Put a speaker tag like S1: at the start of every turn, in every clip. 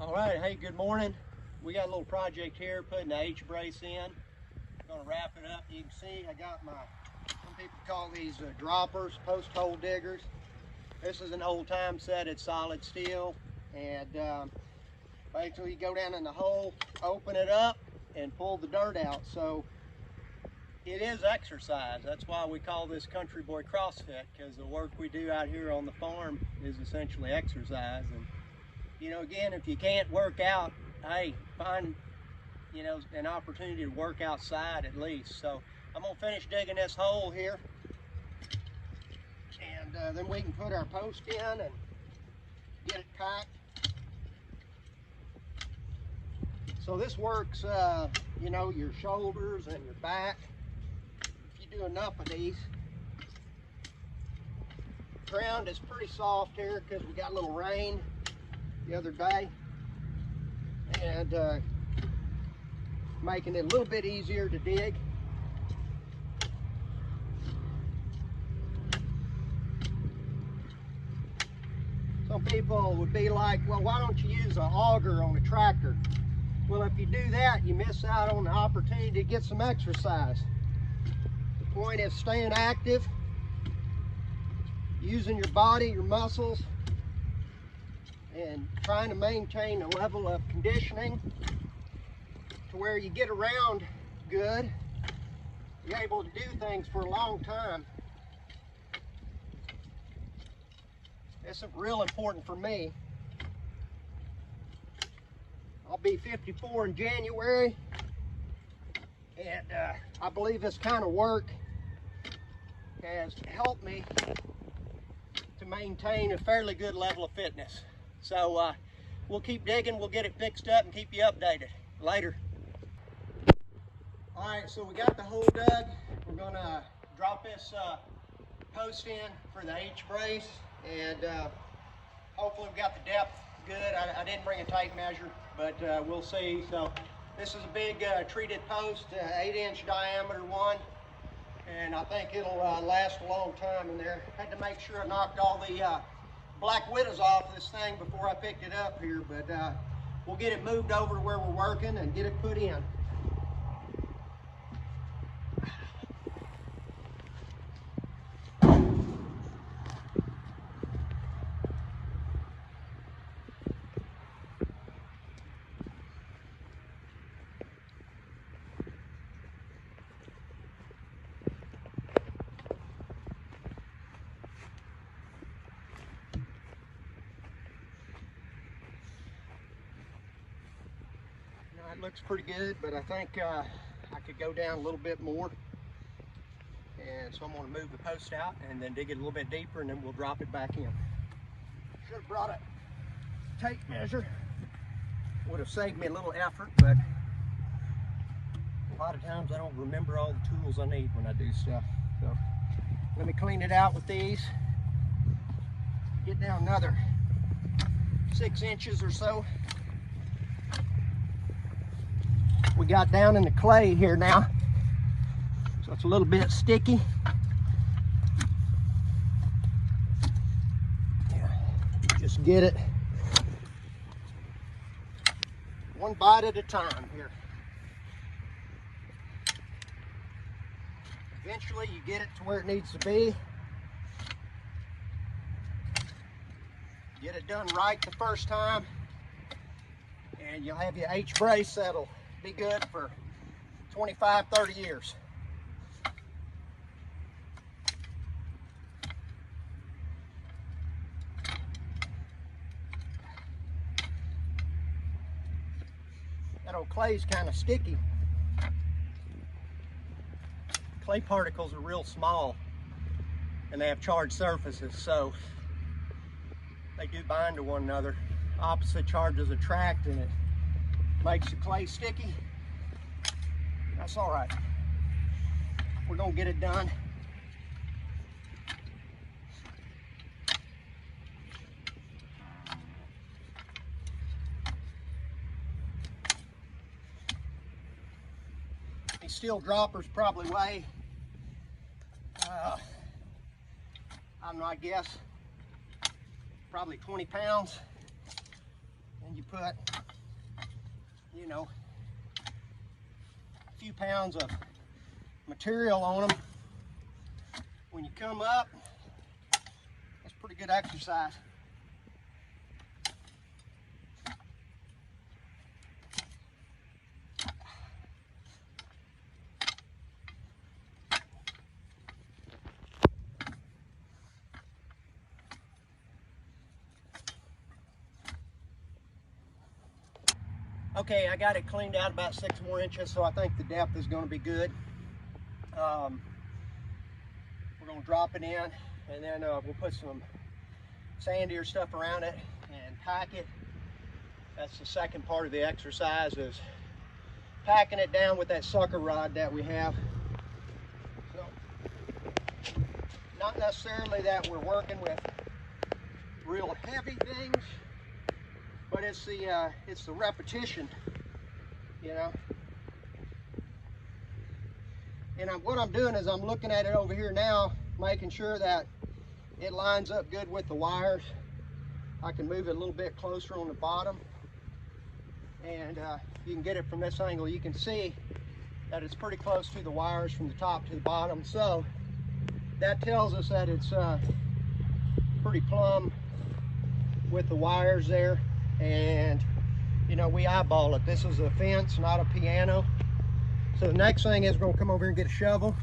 S1: All right, hey, good morning. We got a little project here, putting the H-brace in. Gonna wrap it up. You can see I got my, some people call these droppers, post hole diggers. This is an old time set, it's solid steel. And basically you go down in the hole, open it up, and pull the dirt out. So it is exercise. That's why we call this Country Boy CrossFit, because the work we do out here on the farm is essentially exercise. And you know, again, if you can't work out, hey, find, you know, an opportunity to work outside at least. So I'm gonna finish digging this hole here, and then we can put our post in and get it packed. So this works, you know, your shoulders and your back. If you do enough of these. Ground is pretty soft here because we got a little rain the other day, and making it a little bit easier to dig. Some people would be like, well, why don't you use an auger on a tractor? Well, if you do that, you miss out on the opportunity to get some exercise. The point is staying active, using your body, your muscles, and trying to maintain a level of conditioning to where you get around good, you're able to do things for a long time. It's real important for me. I'll be 54 in January, and I believe this kind of work has helped me to maintain a fairly good level of fitness. So we'll keep digging, we'll get it fixed up and keep you updated. Later. All right, so we got the hole dug. We're gonna drop this post in for the H-brace, and hopefully we've got the depth good. I didn't bring a tape measure, but we'll see. So this is a big treated post, 8-inch diameter one, and I think it'll last a long time in there. Had to make sure I knocked all the black widows off this thing before I picked it up here, but we'll get it moved over to where we're working and get it put in. It looks pretty good, but I think I could go down a little bit more. And so I'm going to move the post out and then dig it a little bit deeper, and then we'll drop it back in. Should have brought a tape measure. Would have saved me a little effort, but a lot of times I don't remember all the tools I need when I do stuff. So let me clean it out with these. Get down another 6 inches or so. We got down in the clay here now, so it's a little bit sticky. Yeah, just get it one bite at a time here. Eventually you get it to where it needs to be. Get it done right the first time, and you'll have your H-brace that'll be good for 25, 30 years. That old clay's kind of sticky. Clay particles are real small and they have charged surfaces, so they do bind to one another. Opposite charges attract, and it makes the clay sticky. That's all right. We're gonna get it done. These steel droppers probably weigh, I don't know, I guess probably 20 pounds. And you put, you know, a few pounds of material on them. When you come up, that's pretty good exercise. Okay, I got it cleaned out about 6 more inches, so I think the depth is going to be good. We're going to drop it in, and then we'll put some sandier stuff around it and pack it. That's the second part of the exercise, is packing it down with that sucker rod that we have. So, not necessarily that we're working with real heavy things, but it's the repetition, you know. And what I'm doing is I'm looking at it over here now, making sure that it lines up good with the wires. I can move it a little bit closer on the bottom, and you can get it from this angle. You can see that it's pretty close to the wires from the top to the bottom. So that tells us that it's pretty plumb with the wires there. And you know, we eyeball it. This is a fence, not a piano. So the next thing is we're going to come over here and get a shovel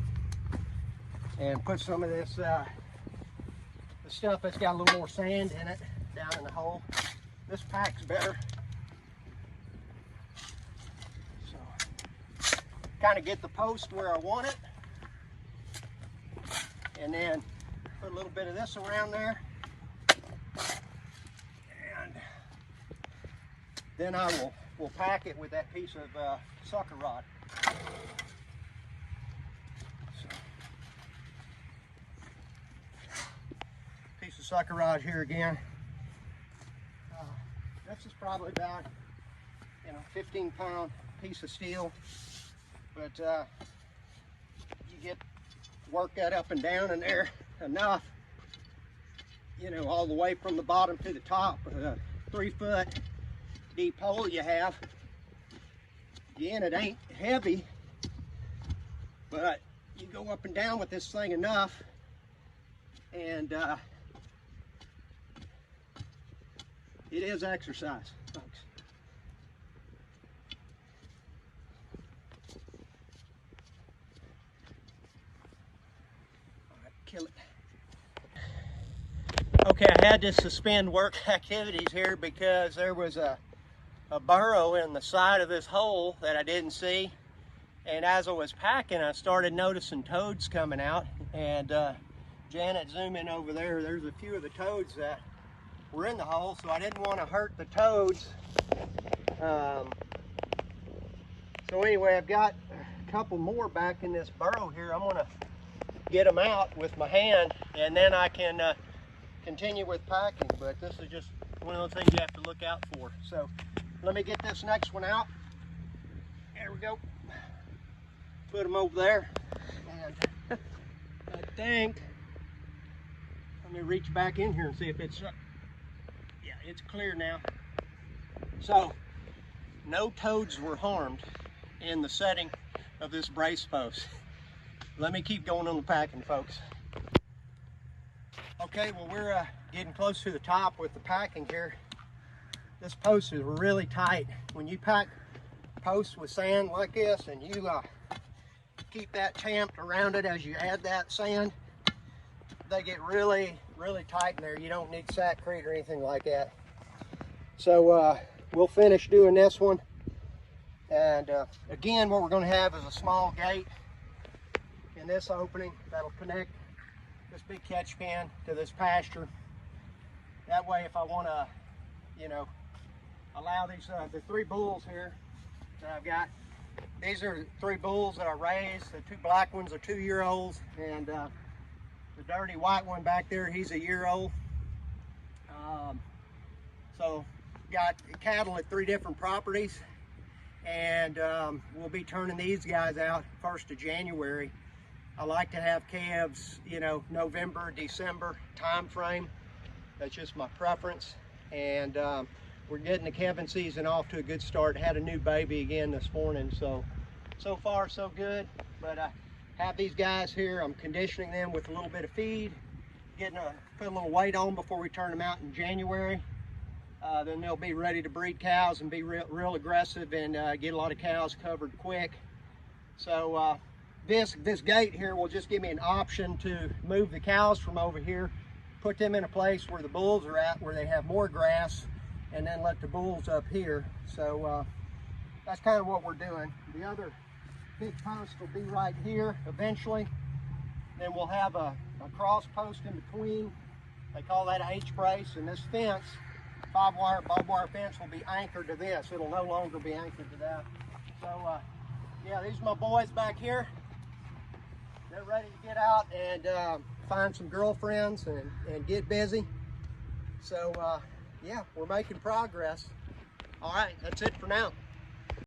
S1: and put some of this the stuff that's got a little more sand in it down in the hole. This packs better. So kind of get the post where I want it, and then put a little bit of this around there. Then we'll pack it with that piece of sucker rod. So, piece of sucker rod here again. This is probably about, 15-pound piece of steel, but you get work that up and down in there enough, all the way from the bottom to the top. 3-foot deep hole you have. Again, it ain't heavy, but you go up and down with this thing enough, and it is exercise, folks. All right, kill it. Okay, I had to suspend work activities here because there was a burrow in the side of this hole that I didn't see, and as I was packing, I started noticing toads coming out. And Janet, zoom in over there. There's a few of the toads that were in the hole, so I didn't want to hurt the toads. So anyway, I've got a couple more back in this burrow here. I'm gonna get them out with my hand, and then I can continue with packing. But this is just one of those things you have to look out for. So let me get this next one out. There we go. Put them over there. And I think, let me reach back in here and see if it's, yeah, it's clear now. So no toads were harmed in the setting of this brace post. Let me keep going on the packing, folks. Okay, well, we're getting close to the top with the packing here. This post is really tight. When you pack posts with sand like this, and you keep that tamped around it as you add that sand, they get really, really tight in there. You don't need Sakrete or anything like that. So we'll finish doing this one. And again, what we're going to have is a small gate in this opening that'll connect this big catch pan to this pasture. That way, if I want to, allow these, the 3 bulls here that I've got. These are 3 bulls that I raised. The 2 black ones are 2-year-olds, and the dirty white one back there, he's a year old. So got cattle at 3 different properties, and we'll be turning these guys out 1st of January. I like to have calves, November, December time frame. That's just my preference. And we're getting the calving season off to a good start. Had a new baby again this morning, so far so good. But I have these guys here. I'm conditioning them with a little bit of feed, put a little weight on before we turn them out in January. Then they'll be ready to breed cows and be real aggressive and get a lot of cows covered quick. So this gate here will just give me an option to move the cows from over here, put them in a place where the bulls are at, where they have more grass, and then let the bulls up here. So that's kind of what we're doing. The other big post will be right here eventually. Then we'll have a cross post in between. They call that an H-brace, and this fence, 5-wire barbed wire fence, will be anchored to this. It'll no longer be anchored to that. So yeah, these are my boys back here. They're ready to get out and find some girlfriends and get busy. So yeah, we're making progress. All right, that's it for now.